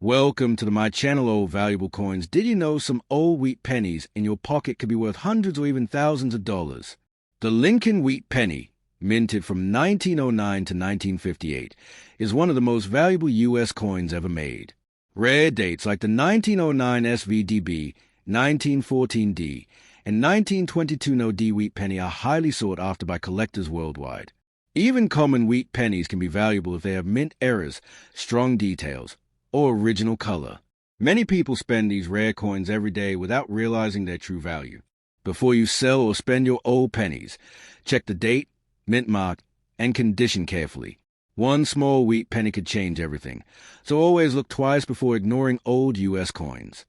Welcome to my channel, Old Valuable Coins. Did you know some old wheat pennies in your pocket could be worth hundreds or even thousands of dollars? The Lincoln Wheat Penny, minted from 1909 to 1958, is one of the most valuable U.S. coins ever made. Rare dates like the 1909 SVDB, 1914D, and 1922 No-D wheat penny are highly sought after by collectors worldwide. Even common wheat pennies can be valuable if they have mint errors, strong details, or original color. Many people spend these rare coins every day without realizing their true value. Before you sell or spend your old pennies, check the date, mint mark, and condition carefully. One small wheat penny could change everything, so always look twice before ignoring old U.S. coins.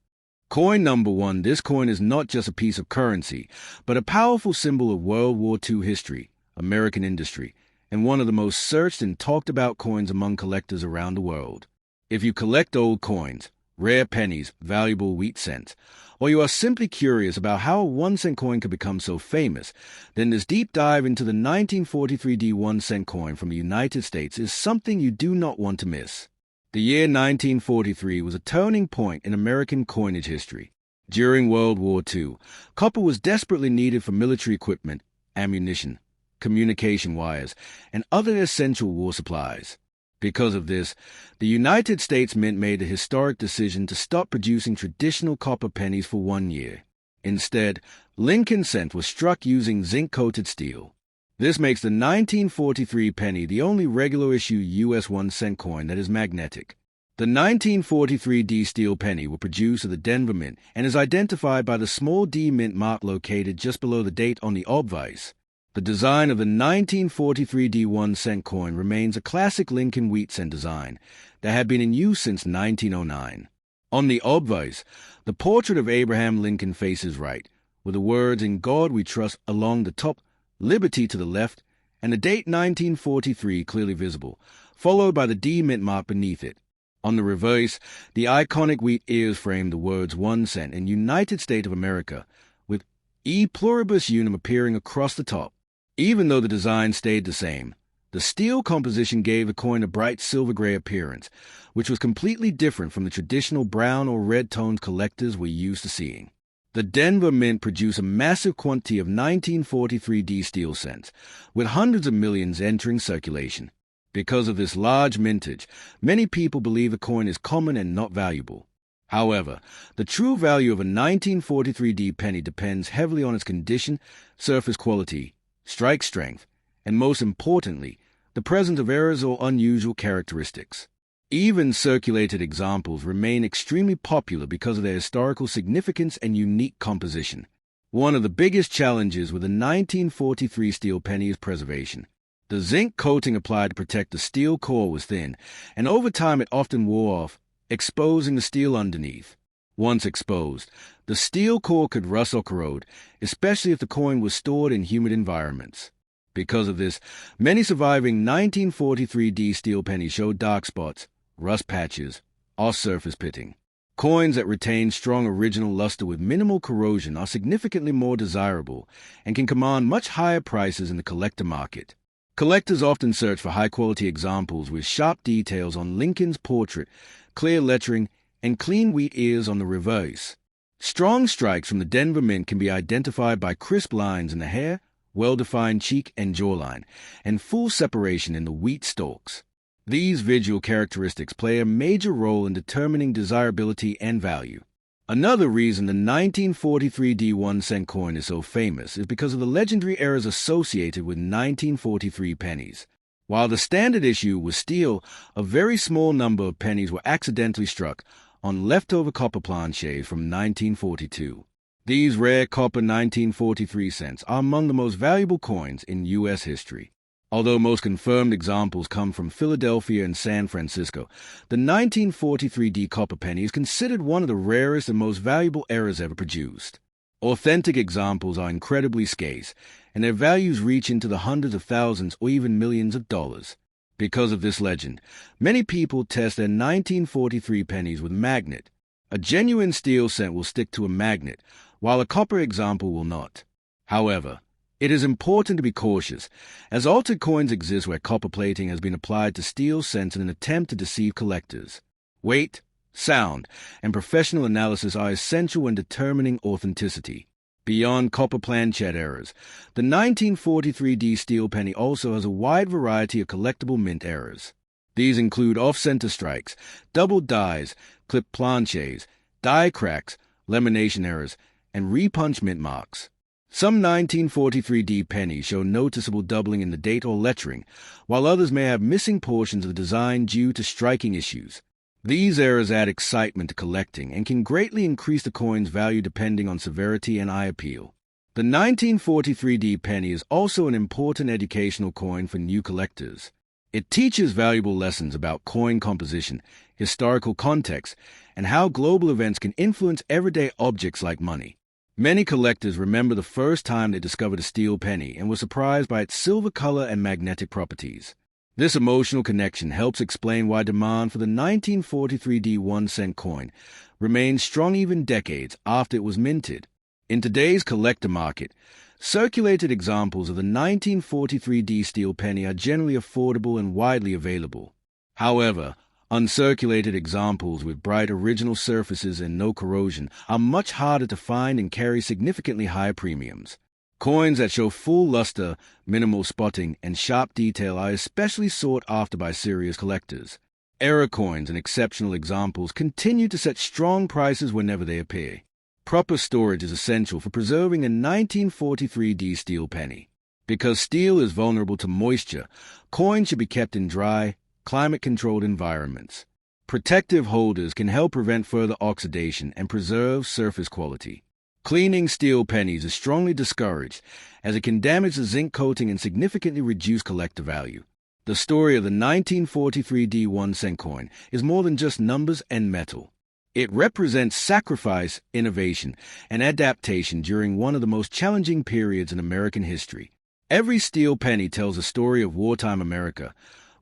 Coin number 1. This coin is not just a piece of currency, but a powerful symbol of World War II history, American industry, and one of the most searched and talked about coins among collectors around the world. If you collect old coins, rare pennies, valuable wheat cents, or you are simply curious about how a 1-cent coin could become so famous, then this deep dive into the 1943D 1-cent coin from the United States is something you do not want to miss. The year 1943 was a turning point in American coinage history. During World War II, copper was desperately needed for military equipment, ammunition, communication wires, and other essential war supplies. Because of this, the United States Mint made a historic decision to stop producing traditional copper pennies for 1 year. Instead, Lincoln cent was struck using zinc-coated steel. This makes the 1943 penny the only regular-issue U.S. 1-cent coin that is magnetic. The 1943D steel penny was produced at the Denver Mint and is identified by the small D mint mark located just below the date on the obverse. The design of the 1943D 1-cent coin remains a classic Lincoln wheat cent design that had been in use since 1909. On the obverse, the portrait of Abraham Lincoln faces right, with the words "In God We Trust" along the top, "Liberty" to the left, and the date 1943 clearly visible, followed by the D mint mark beneath it. On the reverse, the iconic wheat ears frame the words 1 cent and United States of America, with E pluribus unum appearing across the top. Even though the design stayed the same, the steel composition gave the coin a bright silver-gray appearance, which was completely different from the traditional brown or red tones collectors were used to seeing. The Denver Mint produced a massive quantity of 1943D steel cents, with hundreds of millions entering circulation. Because of this large mintage, many people believe the coin is common and not valuable. However, the true value of a 1943D penny depends heavily on its condition, surface quality, strike strength, and most importantly, the presence of errors or unusual characteristics. Even circulated examples remain extremely popular because of their historical significance and unique composition. One of the biggest challenges with the 1943 steel penny is preservation. The zinc coating applied to protect the steel core was thin, and over time it often wore off, exposing the steel underneath. Once exposed, the steel core could rust or corrode, especially if the coin was stored in humid environments. Because of this, many surviving 1943D steel pennies show dark spots, rust patches, or surface pitting. Coins that retain strong original luster with minimal corrosion are significantly more desirable and can command much higher prices in the collector market. Collectors often search for high-quality examples with sharp details on Lincoln's portrait, clear lettering, and clean wheat ears on the reverse. Strong strikes from the Denver Mint can be identified by crisp lines in the hair, well-defined cheek and jawline, and full separation in the wheat stalks. These visual characteristics play a major role in determining desirability and value. Another reason the 1943D 1-cent coin is so famous is because of the legendary errors associated with 1943 pennies. While the standard issue was steel, a very small number of pennies were accidentally struck on leftover copper planchets from 1942. These rare copper 1943 cents are among the most valuable coins in U.S. history. Although most confirmed examples come from Philadelphia and San Francisco, the 1943D copper penny is considered one of the rarest and most valuable errors ever produced. Authentic examples are incredibly scarce, and their values reach into the hundreds of thousands or even millions of dollars. Because of this legend, many people test their 1943 pennies with magnet. A genuine steel cent will stick to a magnet, while a copper example will not. However, it is important to be cautious, as altered coins exist where copper plating has been applied to steel cents in an attempt to deceive collectors. Weight, Sound and professional analysis are essential when determining authenticity. Beyond copper planchet errors, the 1943D steel penny also has a wide variety of collectible mint errors. These include off-center strikes, double dies, clip planchets, die cracks, lamination errors, and repunch mint marks. Some 1943D pennies show noticeable doubling in the date or lettering, while others may have missing portions of the design due to striking issues. These errors add excitement to collecting and can greatly increase the coin's value depending on severity and eye appeal. The 1943D penny is also an important educational coin for new collectors. It teaches valuable lessons about coin composition, historical context, and how global events can influence everyday objects like money. Many collectors remember the first time they discovered a steel penny and were surprised by its silver color and magnetic properties. This emotional connection helps explain why demand for the 1943D 1-cent coin remains strong even decades after it was minted. In today's collector market, circulated examples of the 1943D steel penny are generally affordable and widely available. However, uncirculated examples with bright original surfaces and no corrosion are much harder to find and carry significantly higher premiums. Coins that show full luster, minimal spotting, and sharp detail are especially sought after by serious collectors. Error coins and exceptional examples continue to set strong prices whenever they appear. Proper storage is essential for preserving a 1943D steel penny. Because steel is vulnerable to moisture, coins should be kept in dry, climate-controlled environments. Protective holders can help prevent further oxidation and preserve surface quality. Cleaning steel pennies is strongly discouraged, as it can damage the zinc coating and significantly reduce collector value. The story of the 1943D 1-cent coin is more than just numbers and metal. It represents sacrifice, innovation, and adaptation during one of the most challenging periods in American history. Every steel penny tells a story of wartime America,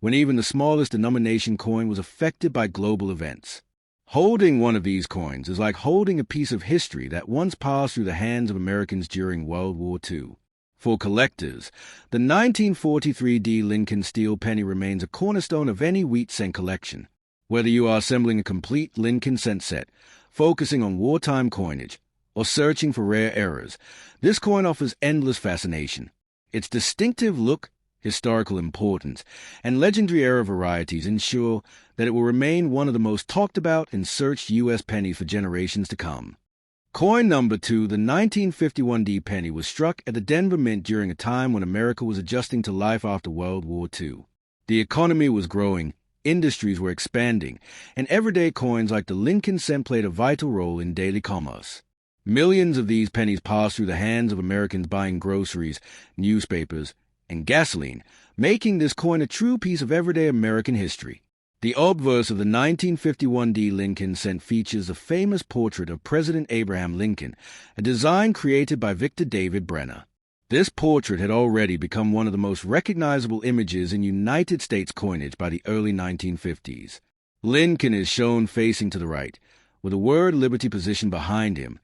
when even the smallest denomination coin was affected by global events. Holding one of these coins is like holding a piece of history that once passed through the hands of Americans during World War II. For collectors, the 1943D Lincoln steel penny remains a cornerstone of any wheat cent collection. Whether you are assembling a complete Lincoln cent set, focusing on wartime coinage, or searching for rare errors, this coin offers endless fascination. Its distinctive look, historical importance, and legendary era varieties ensure that it will remain one of the most talked about and searched U.S. pennies for generations to come. Coin number 2, the 1951D penny, was struck at the Denver Mint during a time when America was adjusting to life after World War II. The economy was growing, industries were expanding, and everyday coins like the Lincoln cent played a vital role in daily commerce. Millions of these pennies passed through the hands of Americans buying groceries, newspapers, and gasoline, making this coin a true piece of everyday American history. The obverse of the 1951D Lincoln cent features a famous portrait of President Abraham Lincoln, a design created by Victor David Brenner. This portrait had already become one of the most recognizable images in United States coinage by the early 1950s. Lincoln is shown facing to the right, with the word Liberty positioned behind him,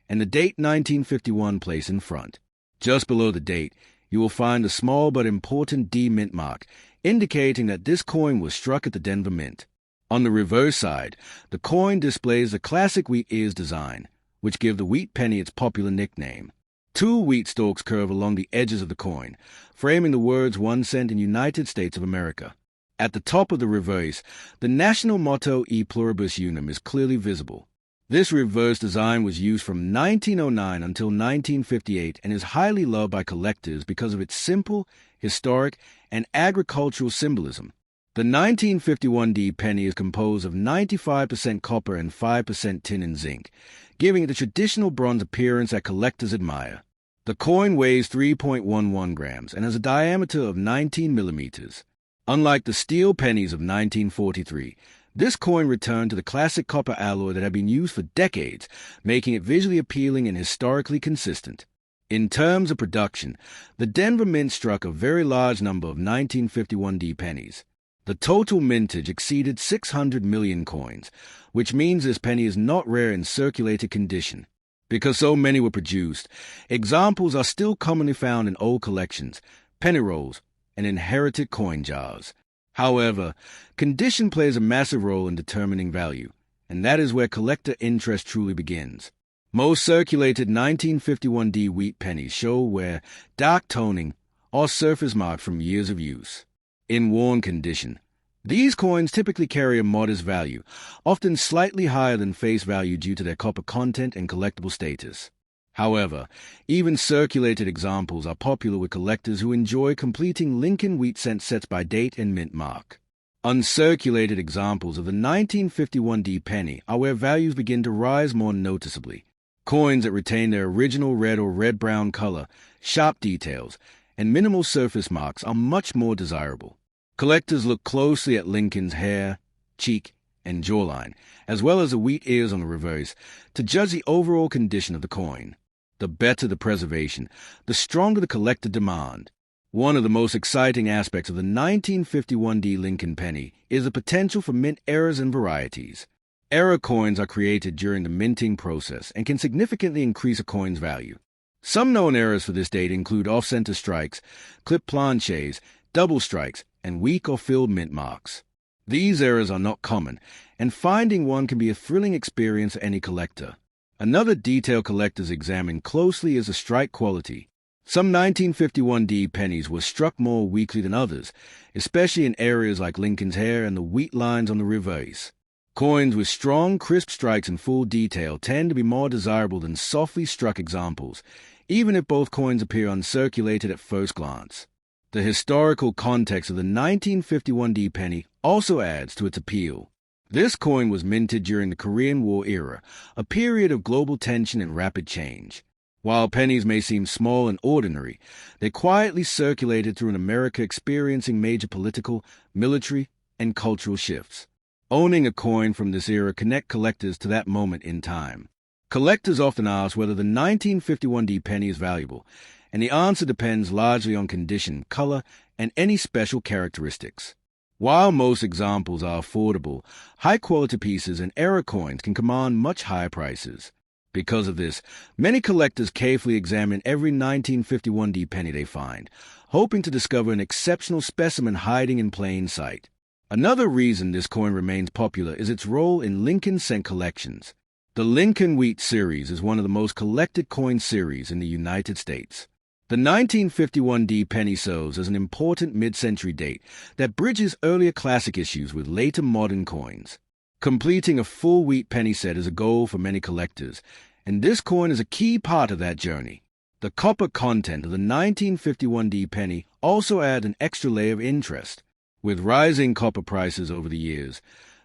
and the date 1951 placed in front. Just below the date, you will find a small but important D mint mark, indicating that this coin was struck at the Denver Mint. On the reverse side, the coin displays the classic wheat ears design, which give the wheat penny its popular nickname. 2 wheat stalks curve along the edges of the coin, framing the words 1 cent and United States of America. At the top of the reverse, the national motto E pluribus unum is clearly visible. This reverse design was used from 1909 until 1958 and is highly loved by collectors because of its simple, historic, and agricultural symbolism. The 1951D penny is composed of 95% copper and 5% tin and zinc, giving it the traditional bronze appearance that collectors admire. The coin weighs 3.11 grams and has a diameter of 19 millimeters. Unlike the steel pennies of 1943, this coin returned to the classic copper alloy that had been used for decades, making it visually appealing and historically consistent. In terms of production, the Denver Mint struck a very large number of 1951D pennies. The total mintage exceeded 600 million coins, which means this penny is not rare in circulated condition. Because so many were produced, examples are still commonly found in old collections, penny rolls, and inherited coin jars. However, condition plays a massive role in determining value, and that is where collector interest truly begins. Most circulated 1951D wheat pennies show wear, dark toning, or surface marks from years of use. In worn condition, these coins typically carry a modest value, often slightly higher than face value due to their copper content and collectible status. However, even circulated examples are popular with collectors who enjoy completing Lincoln wheat cent sets by date and mint mark. Uncirculated examples of the 1951D penny are where values begin to rise more noticeably. Coins that retain their original red or red-brown color, sharp details, and minimal surface marks are much more desirable. Collectors look closely at Lincoln's hair, cheek, and jawline, as well as the wheat ears on the reverse, to judge the overall condition of the coin. The better the preservation, the stronger the collector demand. One of the most exciting aspects of the 1951D Lincoln penny is the potential for mint errors and varieties. Error coins are created during the minting process and can significantly increase a coin's value. Some known errors for this date include off-center strikes, clip planches, double strikes, and weak or filled mint marks. These errors are not common, and finding one can be a thrilling experience for any collector. Another detail collectors examine closely is the strike quality. Some 1951D pennies were struck more weakly than others, especially in areas like Lincoln's hair and the wheat lines on the reverse. Coins with strong, crisp strikes and full detail tend to be more desirable than softly struck examples, even if both coins appear uncirculated at first glance. The historical context of the 1951D penny also adds to its appeal. This coin was minted during the Korean War era, a period of global tension and rapid change. While pennies may seem small and ordinary, they quietly circulated through an America experiencing major political, military, and cultural shifts. Owning a coin from this era connects collectors to that moment in time. Collectors often ask whether the 1951D penny is valuable, and the answer depends largely on condition, color, and any special characteristics. While most examples are affordable, high-quality pieces and error coins can command much higher prices. Because of this, many collectors carefully examine every 1951D penny they find, hoping to discover an exceptional specimen hiding in plain sight. Another reason this coin remains popular is its role in Lincoln cent collections. The Lincoln Wheat series is one of the most collected coin series in the United States. The 1951D penny serves as an important mid-century date that bridges earlier classic issues with later modern coins. Completing a full wheat penny set is a goal for many collectors, and this coin is a key part of that journey. The copper content of the 1951D penny also adds an extra layer of interest. With rising copper prices over the years,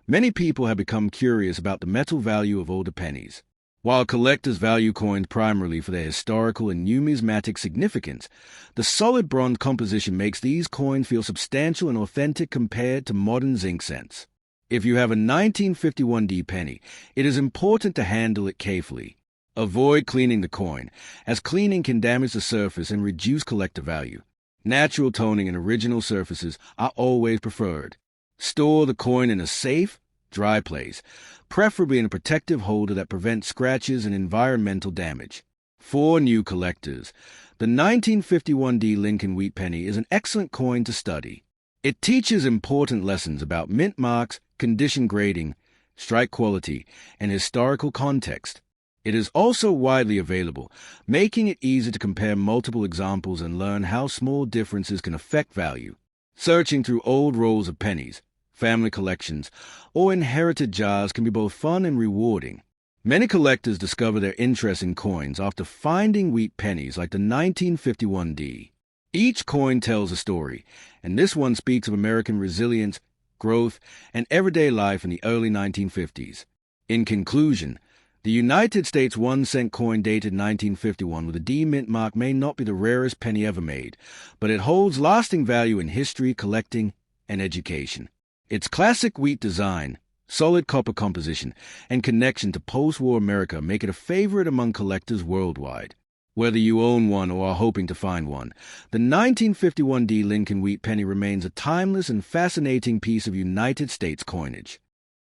many people have become curious about the metal value of older pennies. While collectors value coins primarily for their historical and numismatic significance, the solid bronze composition makes these coins feel substantial and authentic compared to modern zinc cents. If you have a 1951D penny, it is important to handle it carefully. Avoid cleaning the coin, as cleaning can damage the surface and reduce collector value. Natural toning and original surfaces are always preferred. Store the coin in a safe, dry place, preferably in a protective holder that prevents scratches and environmental damage. For new collectors, the 1951D Lincoln Wheat Penny is an excellent coin to study. It teaches important lessons about mint marks, condition grading, strike quality, and historical context. It is also widely available, making it easy to compare multiple examples and learn how small differences can affect value. Searching through old rolls of pennies, family collections, or inherited jars can be both fun and rewarding. Many collectors discover their interest in coins after finding wheat pennies like the 1951D. Each coin tells a story, and this one speaks of American resilience, growth, and everyday life in the early 1950s. In conclusion, the United States 1-cent coin dated 1951 with a D mint mark may not be the rarest penny ever made, but it holds lasting value in history, collecting, and education. Its classic wheat design, solid copper composition, and connection to post-war America make it a favorite among collectors worldwide. Whether you own one or are hoping to find one, the 1951D Lincoln Wheat Penny remains a timeless and fascinating piece of United States coinage.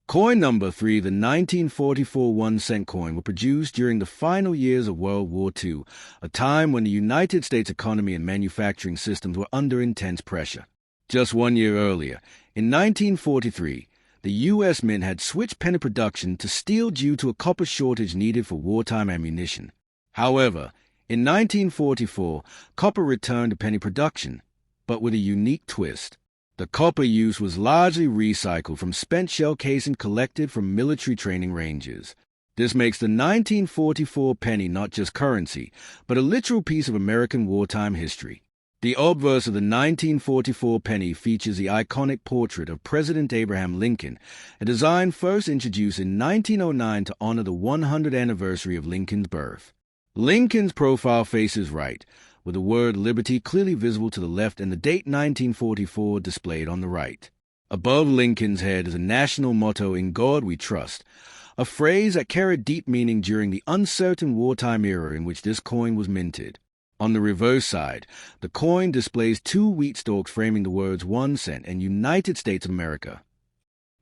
Coin number 3, the 1944 1-cent coin, were produced during the final years of World War II, a time when the United States economy and manufacturing systems were under intense pressure. Just 1 year earlier, in 1943, the U.S. Mint had switched penny production to steel due to a copper shortage needed for wartime ammunition. However, in 1944, copper returned to penny production, but with a unique twist. The copper used was largely recycled from spent shell casing collected from military training ranges. This makes the 1944 penny not just currency, but a literal piece of American wartime history. The obverse of the 1944 penny features the iconic portrait of President Abraham Lincoln, a design first introduced in 1909 to honor the 100th anniversary of Lincoln's birth. Lincoln's profile faces right, with the word liberty clearly visible to the left and the date 1944 displayed on the right. Above Lincoln's head is a national motto, "In God We Trust," a phrase that carried deep meaning during the uncertain wartime era in which this coin was minted. On the reverse side, the coin displays two wheat stalks framing the words 1 cent and United States of America.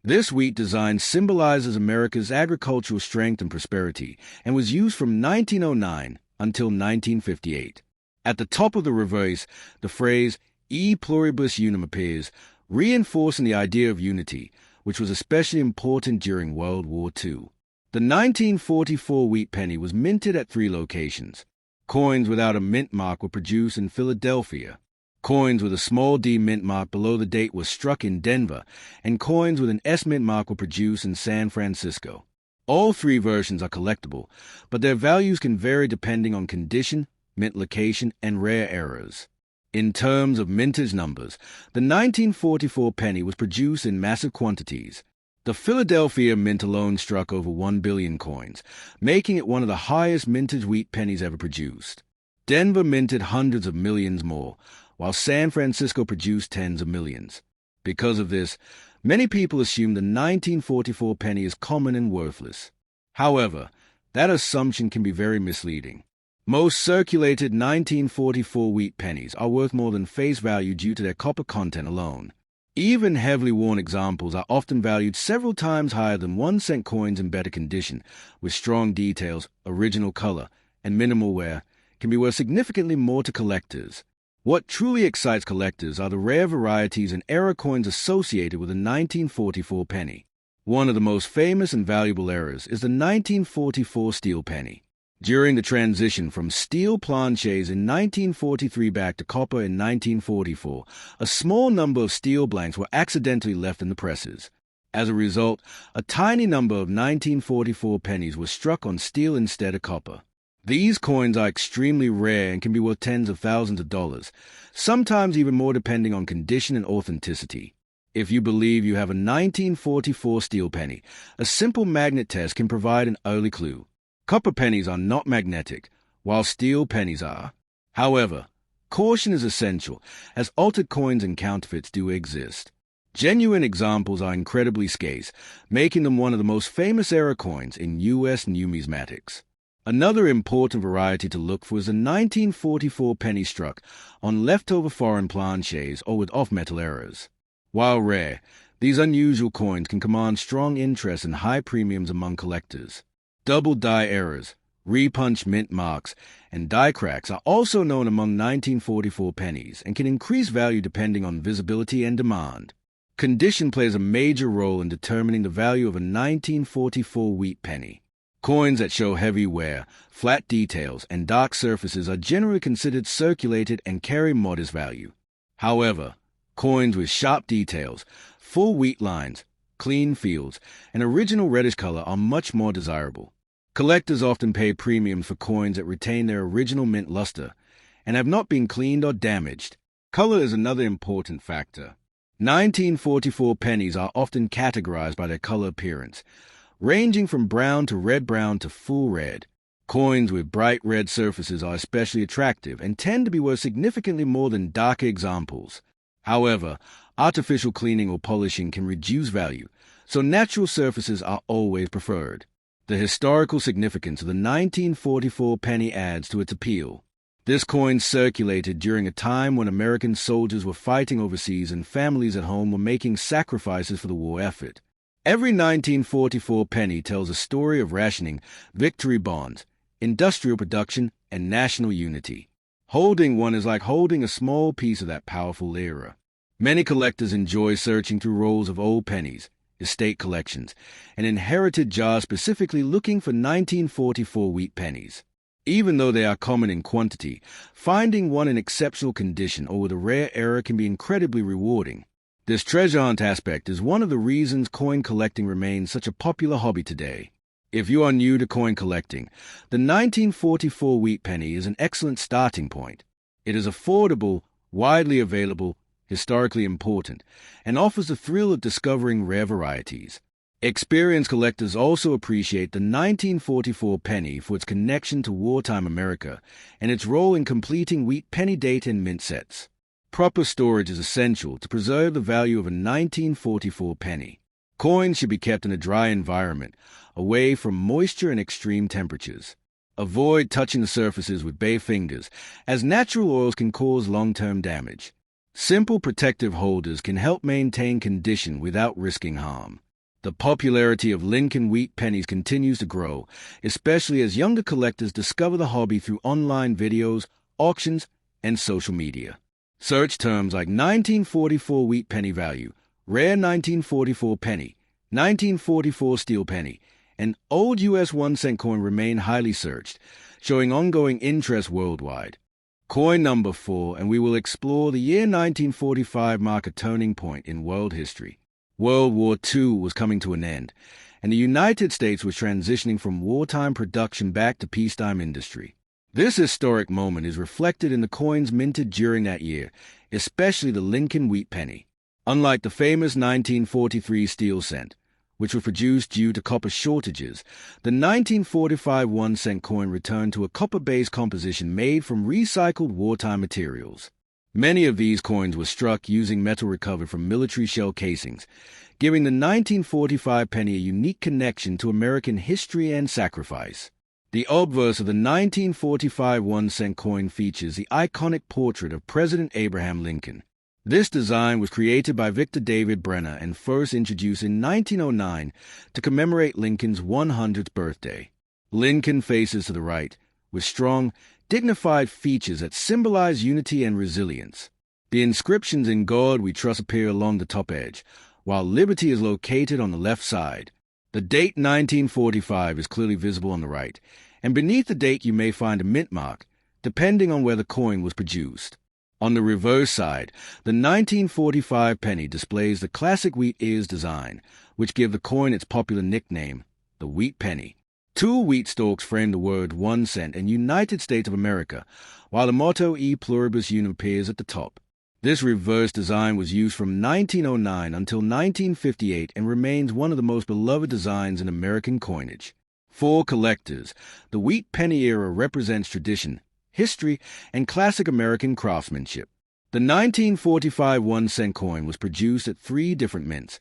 This wheat design symbolizes America's agricultural strength and prosperity and was used from 1909 until 1958. At the top of the reverse, the phrase "E pluribus unum" appears, reinforcing the idea of unity, which was especially important during World War II. The 1944 wheat penny was minted at 3 locations. Coins without a mint mark were produced in Philadelphia. Coins with a small d mint mark below the date were struck in Denver, and coins with an S mint mark were produced in San Francisco. All 3 versions are collectible, but their values can vary depending on condition, mint location, and rare errors. In terms of mintage numbers, the 1944 penny was produced in massive quantities. The Philadelphia Mint alone struck over 1 billion coins, making it one of the highest mintage wheat pennies ever produced. Denver minted hundreds of millions more, while San Francisco produced tens of millions. Because of this, many people assume the 1944 penny is common and worthless. However, that assumption can be very misleading. Most circulated 1944 wheat pennies are worth more than face value due to their copper content alone. Even heavily worn examples are often valued several times higher than 1-cent coins in better condition, with strong details, original color, and minimal wear, can be worth significantly more to collectors. What truly excites collectors are the rare varieties and era coins associated with the 1944 penny. One of the most famous and valuable eras is the 1944 steel penny. During the transition from steel planchets in 1943 back to copper in 1944, a small number of steel blanks were accidentally left in the presses. As a result, a tiny number of 1944 pennies were struck on steel instead of copper. These coins are extremely rare and can be worth tens of thousands of dollars, sometimes even more depending on condition and authenticity. If you believe you have a 1944 steel penny, a simple magnet test can provide an early clue. Copper pennies are not magnetic, while steel pennies are. However, caution is essential, as altered coins and counterfeits do exist. Genuine examples are incredibly scarce, making them one of the most famous era coins in U.S. numismatics. Another important variety to look for is the 1944 penny struck on leftover foreign planchets or with off-metal errors. While rare, these unusual coins can command strong interest and high premiums among collectors. Double die errors, repunched mint marks, and die cracks are also known among 1944 pennies and can increase value depending on visibility and demand. Condition plays a major role in determining the value of a 1944 wheat penny. Coins that show heavy wear, flat details, and dark surfaces are generally considered circulated and carry modest value. However, coins with sharp details, full wheat lines, clean fields, and original reddish color are much more desirable. Collectors often pay premiums for coins that retain their original mint luster and have not been cleaned or damaged. Color is another important factor. 1944 pennies are often categorized by their color appearance, ranging from brown to red-brown to full red. Coins with bright red surfaces are especially attractive and tend to be worth significantly more than darker examples. However, artificial cleaning or polishing can reduce value, so natural surfaces are always preferred. The historical significance of the 1944 penny adds to its appeal. This coin circulated during a time when American soldiers were fighting overseas and families at home were making sacrifices for the war effort. Every 1944 penny tells a story of rationing, victory bonds, industrial production, and national unity. Holding one is like holding a small piece of that powerful era. Many collectors enjoy searching through rolls of old pennies, estate collections, and inherited jars specifically looking for 1944 wheat pennies. Even though they are common in quantity, finding one in exceptional condition or with a rare error can be incredibly rewarding. This treasure hunt aspect is one of the reasons coin collecting remains such a popular hobby today. If you are new to coin collecting, the 1944 wheat penny is an excellent starting point. It is affordable, widely available, historically important, and offers the thrill of discovering rare varieties. Experienced collectors also appreciate the 1944 penny for its connection to wartime America and its role in completing wheat penny date and mint sets. Proper storage is essential to preserve the value of a 1944 penny. Coins should be kept in a dry environment, away from moisture and extreme temperatures. Avoid touching the surfaces with bare fingers, as natural oils can cause long-term damage. Simple protective holders can help maintain condition without risking harm. The popularity of Lincoln wheat pennies continues to grow, especially as younger collectors discover the hobby through online videos, auctions, and social media. Search terms like 1944 wheat penny value, rare 1944 penny, 1944 steel penny, and old U.S. 1-cent coin remain highly searched, showing ongoing interest worldwide. Coin number 4, and we will explore the year 1945 mark a turning point in world history. World War II was coming to an end, and the United States was transitioning from wartime production back to peacetime industry. This historic moment is reflected in the coins minted during that year, especially the Lincoln wheat penny. Unlike the famous 1943 steel cent, which was produced due to copper shortages, the 1945 1-cent coin returned to a copper-based composition made from recycled wartime materials. Many of these coins were struck using metal recovered from military shell casings, giving the 1945 penny a unique connection to American history and sacrifice. The obverse of the 1945 1-cent coin features the iconic portrait of President Abraham Lincoln. This design was created by Victor David Brenner and first introduced in 1909 to commemorate Lincoln's 100th birthday. Lincoln faces to the right, with strong, dignified features that symbolize unity and resilience. The inscriptions "In God We Trust" appear along the top edge, while "Liberty" is located on the left side. The date 1945 is clearly visible on the right, and beneath the date you may find a mint mark, depending on where the coin was produced. On the reverse side, the 1945 penny displays the classic wheat ears design, which give the coin its popular nickname, the Wheat Penny. Two wheat stalks frame the word 1 cent and United States of America, while the motto E Pluribus Unum appears at the top. This reverse design was used from 1909 until 1958 and remains one of the most beloved designs in American coinage. For collectors, the wheat penny era represents tradition, history, and classic American craftsmanship. The 1945 1-cent coin was produced at 3 different mints: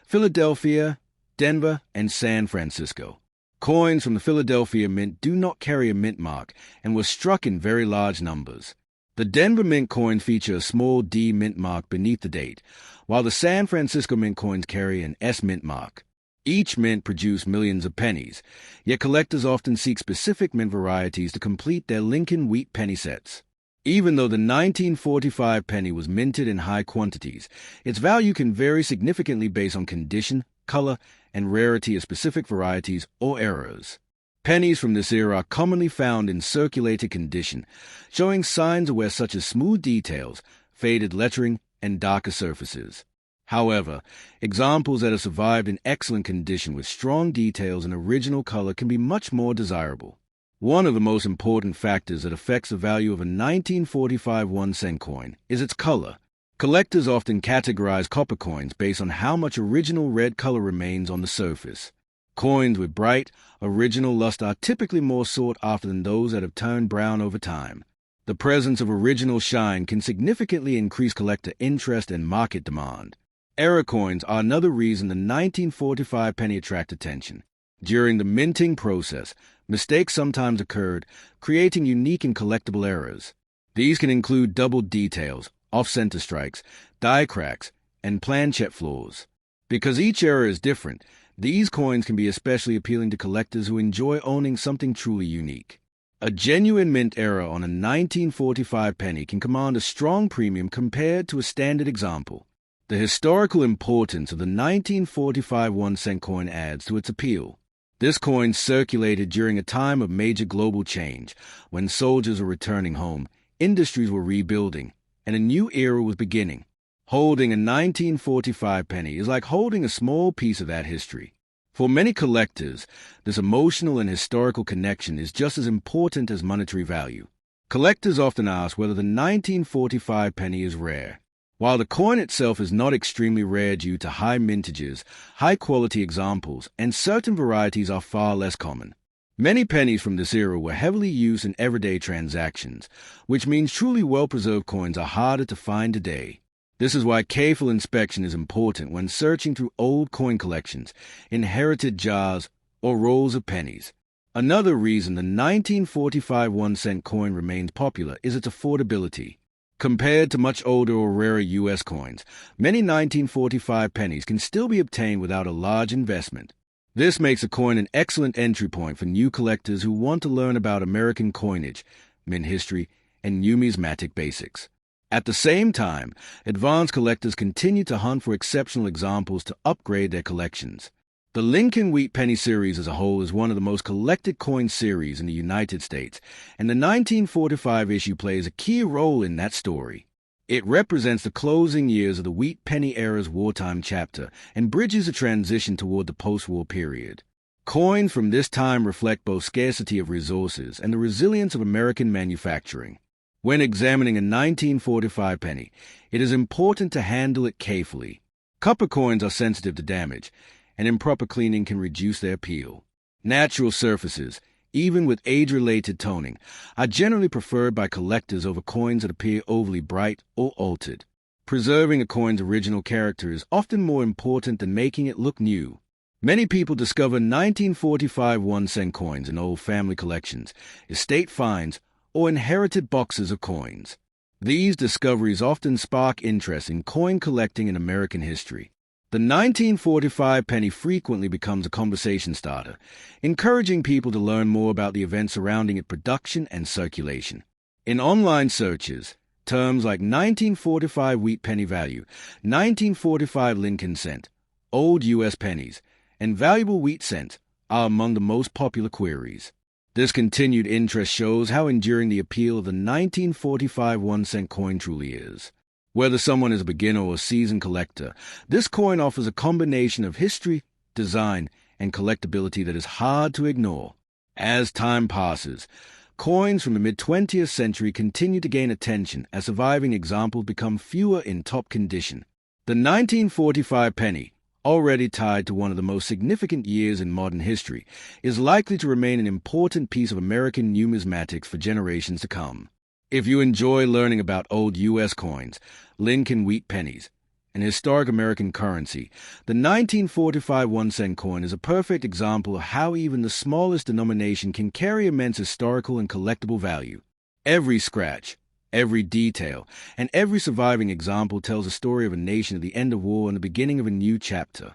Philadelphia, Denver, and San Francisco. Coins from the Philadelphia Mint do not carry a mint mark and were struck in very large numbers. The Denver Mint coins feature a small D mint mark beneath the date, while the San Francisco Mint coins carry an S mint mark. Each mint produced millions of pennies, yet collectors often seek specific mint varieties to complete their Lincoln wheat penny sets. Even though the 1945 penny was minted in high quantities, its value can vary significantly based on condition, color, and rarity of specific varieties or eras. Pennies from this era are commonly found in circulated condition, showing signs of wear such as smooth details, faded lettering, and darker surfaces. However, examples that have survived in excellent condition with strong details and original color can be much more desirable. One of the most important factors that affects the value of a 1945 1-cent coin is its color. Collectors often categorize copper coins based on how much original red color remains on the surface. Coins with bright, original luster are typically more sought after than those that have turned brown over time. The presence of original shine can significantly increase collector interest and market demand. Error coins are another reason the 1945 penny attract attention. During the minting process, mistakes sometimes occurred, creating unique and collectible errors. These can include doubled details, off-center strikes, die cracks, and planchet flaws. Because each error is different, these coins can be especially appealing to collectors who enjoy owning something truly unique. A genuine mint error on a 1945 penny can command a strong premium compared to a standard example. The historical importance of the 1945 1-cent coin adds to its appeal. This coin circulated during a time of major global change, when soldiers were returning home, industries were rebuilding, and a new era was beginning. Holding a 1945 penny is like holding a small piece of that history. For many collectors, this emotional and historical connection is just as important as monetary value. Collectors often ask whether the 1945 penny is rare. While the coin itself is not extremely rare due to high mintages, high-quality examples, and certain varieties are far less common. Many pennies from this era were heavily used in everyday transactions, which means truly well-preserved coins are harder to find today. This is why careful inspection is important when searching through old coin collections, inherited jars, or rolls of pennies. Another reason the 1945 1-cent coin remains popular is its affordability. Compared to much older or rarer U.S. coins, many 1945 pennies can still be obtained without a large investment. This makes a coin an excellent entry point for new collectors who want to learn about American coinage, mint history, and numismatic basics. At the same time, advanced collectors continue to hunt for exceptional examples to upgrade their collections. The Lincoln Wheat Penny series as a whole is one of the most collected coin series in the United States, and the 1945 issue plays a key role in that story. It represents the closing years of the Wheat Penny era's wartime chapter and bridges a transition toward the post-war period. Coins from this time reflect both scarcity of resources and the resilience of American manufacturing. When examining a 1945 penny, it is important to handle it carefully. Copper coins are sensitive to damage, and improper cleaning can reduce their appeal. Natural surfaces, even with age-related toning, are generally preferred by collectors over coins that appear overly bright or altered. Preserving a coin's original character is often more important than making it look new. Many people discover 1945 1-cent coins in old family collections, estate finds, or inherited boxes of coins. These discoveries often spark interest in coin collecting in American history. The 1945 penny frequently becomes a conversation starter, encouraging people to learn more about the events surrounding its production and circulation. In online searches, terms like 1945 wheat penny value, 1945 Lincoln cent, old U.S. pennies, and valuable wheat cent are among the most popular queries. This continued interest shows how enduring the appeal of the 1945 1-cent coin truly is. Whether someone is a beginner or a seasoned collector, this coin offers a combination of history, design, and collectability that is hard to ignore. As time passes, coins from the mid-20th century continue to gain attention as surviving examples become fewer in top condition. The 1945 penny, already tied to one of the most significant years in modern history, is likely to remain an important piece of American numismatics for generations to come. If you enjoy learning about old U.S. coins, Lincoln wheat pennies, and historic American currency, the 1945 1-cent coin is a perfect example of how even the smallest denomination can carry immense historical and collectible value. Every scratch, every detail, and every surviving example tells a story of a nation at the end of war and the beginning of a new chapter.